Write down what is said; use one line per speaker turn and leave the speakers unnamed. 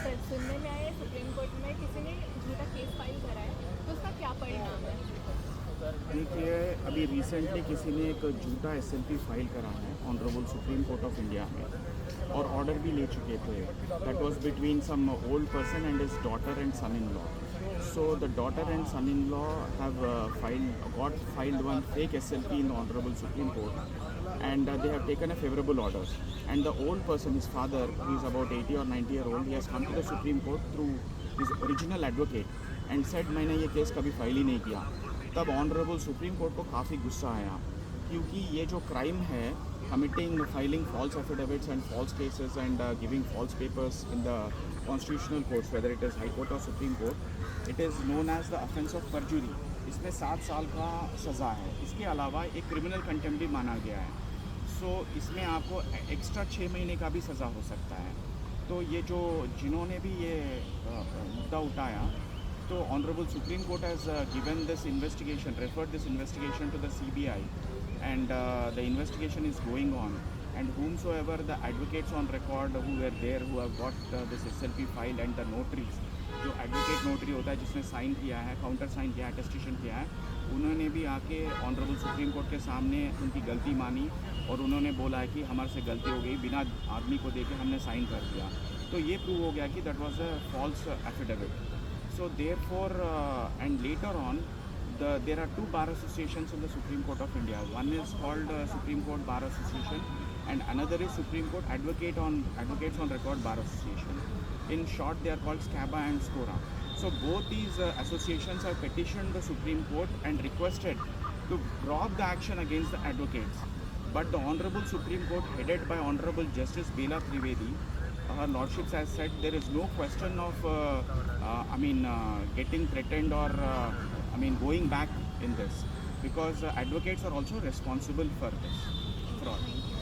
सुनने में आया है सुप्रीम कोर्ट में किसी ने झूठा केस फाइल करा है, तो उसका क्या परिणाम है?
देखिए, अभी रिसेंटली किसी ने एक झूठा एसएलपी फाइल करा है honourable Supreme Court of India में, और ऑर्डर भी ले चुके थे। That was between some old person and his daughter and son in law. So the daughter and son-in-law have filed one fake SLP in the Honorable Supreme Court, and they have taken a favorable order. And the old person, his father, who is about 80 or 90-year-old, he has come to the Supreme Court through his original advocate and said मैंने ये case कभी file ही नहीं किया. तब honourable Supreme court को काफ़ी गुस्सा आया, क्योंकि ये जो क्राइम है, filing false affidavits and false cases and giving false papers in the constitutional courts, whether it is High Court or Supreme Court, it is known as the offence of perjury. इसमें 7 साल का सज़ा है. इसके अलावा एक criminal contempt भी माना गया है. सो इसमें आपको एक्स्ट्रा 6 महीने का भी सज़ा हो सकता है. तो ये जो जिन्होंने भी ये मुद्दा उठाया, तो honourable Supreme Court has given this investigation, referred this investigation to the CBI, and the investigation is going on, and whomsoever the advocates on record who were there, who have got this SLP file, and the notaries, जो advocate notary होता है जिसने sign किया है, counter sign किया है, attestation किया है, उन्होंने भी आके ऑनरेबल सुप्रीम कोर्ट के सामने उनकी गलती मानी, और उन्होंने बोला है कि हमारे से गलती हो गई, बिना आदमी को देके हमने साइन कर दिया. तो ये प्रूव हो गया कि that was a false affidavit. So therefore, and later on, there are 2 bar associations in the Supreme Court of India. One is called Supreme Court Bar Association, and another is Supreme Court Advocates on Record Bar Association. In short, they are called SCABA and SCORA. So both these associations have petitioned the Supreme Court and requested to drop the action against the advocates. But the Honorable Supreme Court, headed by Honorable Justice Bela Trivedi, her lordships has said there is no question of getting threatened or going back in this, because advocates are also responsible for this fraud.